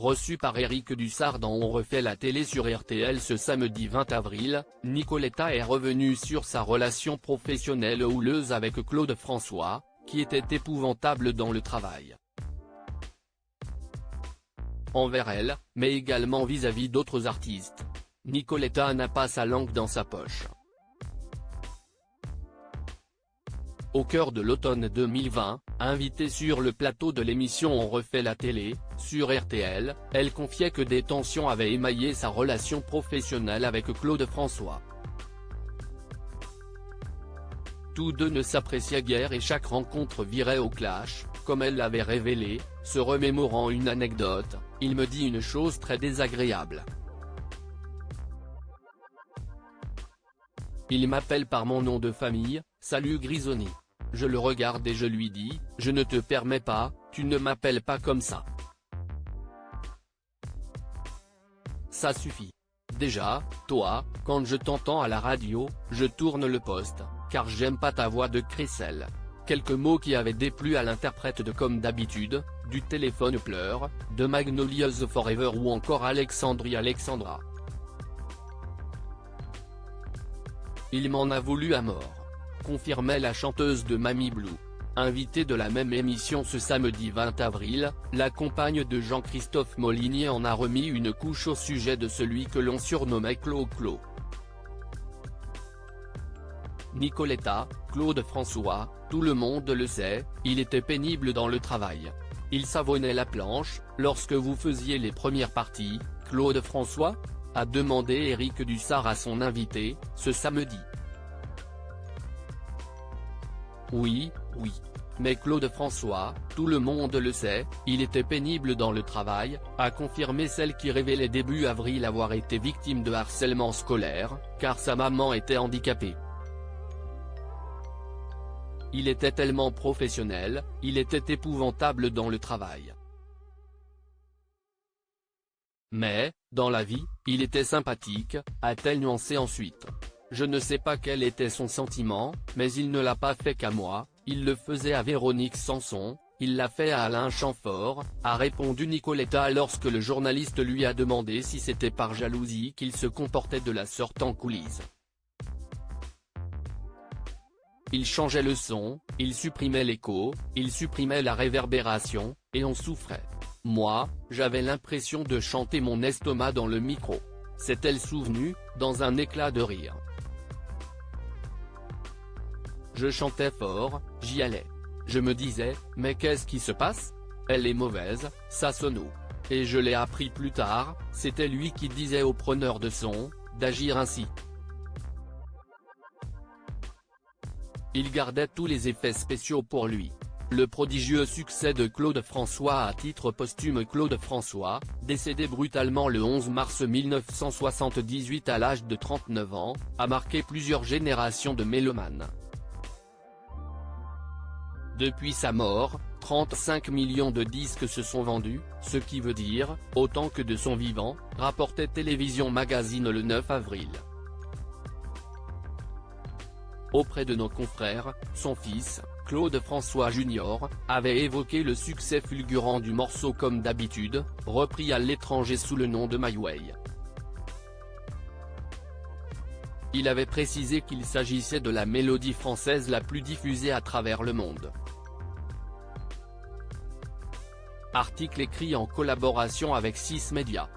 Reçu par Éric Dussart dans On refait la télé sur RTL ce samedi 20 avril, Nicoletta est revenue sur sa relation professionnelle houleuse avec Claude François, qui était épouvantable dans le travail. Envers elle, mais également vis-à-vis d'autres artistes. Nicoletta n'a pas sa langue dans sa poche. Au cœur de l'automne 2020, invitée sur le plateau de l'émission On refait la télé, sur RTL, elle confiait que des tensions avaient émaillé sa relation professionnelle avec Claude François. Tous deux ne s'appréciaient guère et chaque rencontre virait au clash, comme elle l'avait révélé, se remémorant une anecdote, il me dit une chose très désagréable. Il m'appelle par mon nom de famille, Salut Grisoni. Je le regarde et je lui dis, je ne te permets pas, tu ne m'appelles pas comme ça. Ça suffit. Déjà, toi, quand je t'entends à la radio, je tourne le poste, car j'aime pas ta voix de crécelle. Quelques mots qui avaient déplu à l'interprète de Comme d'habitude, du téléphone pleure, de Magnolias Forever ou encore Alexandra. Il m'en a voulu à mort. Confirmait la chanteuse de Mamie Blue. Invitée de la même émission ce samedi 20 avril, la compagne de Jean-Christophe Moligny en a remis une couche au sujet de celui que l'on surnommait Clo-Clo. Nicoletta, Claude François, tout le monde le sait, il était pénible dans le travail. Il savonnait la planche, lorsque vous faisiez les premières parties, Claude François ? A demandé Éric Dussart à son invité, ce samedi. Oui. Mais Claude François, tout le monde le sait, il était pénible dans le travail, a confirmé celle qui révélait début avril avoir été victime de harcèlement scolaire, car sa maman était handicapée. Il était tellement professionnel, il était épouvantable dans le travail. Mais, dans la vie, il était sympathique, a-t-elle nuancé ensuite. Je ne sais pas quel était son sentiment, mais il ne l'a pas fait qu'à moi, il le faisait à Véronique Sanson, il l'a fait à Alain Chamfort, a répondu Nicoletta lorsque le journaliste lui a demandé si c'était par jalousie qu'il se comportait de la sorte en coulisses. Il changeait le son, il supprimait l'écho, il supprimait la réverbération, et on souffrait. Moi, j'avais l'impression de chanter mon estomac dans le micro. S'est-elle souvenue, dans un éclat de rire. Je chantais fort, j'y allais. Je me disais, mais qu'est-ce qui se passe ? Elle est mauvaise, ça sono. Et je l'ai appris plus tard, c'était lui qui disait aux preneurs de son, d'agir ainsi. Il gardait tous les effets spéciaux pour lui. Le prodigieux succès de Claude François à titre posthume. Claude François, décédé brutalement le 11 mars 1978 à l'âge de 39 ans, a marqué plusieurs générations de mélomanes. Depuis sa mort, 35 millions de disques se sont vendus, ce qui veut dire, autant que de son vivant, rapportait Télévision Magazine le 9 avril. Auprès de nos confrères, son fils, Claude François Jr., avait évoqué le succès fulgurant du morceau Comme d'habitude, repris à l'étranger sous le nom de My Way. Il avait précisé qu'il s'agissait de la mélodie française la plus diffusée à travers le monde. Article écrit en collaboration avec 6 Médias.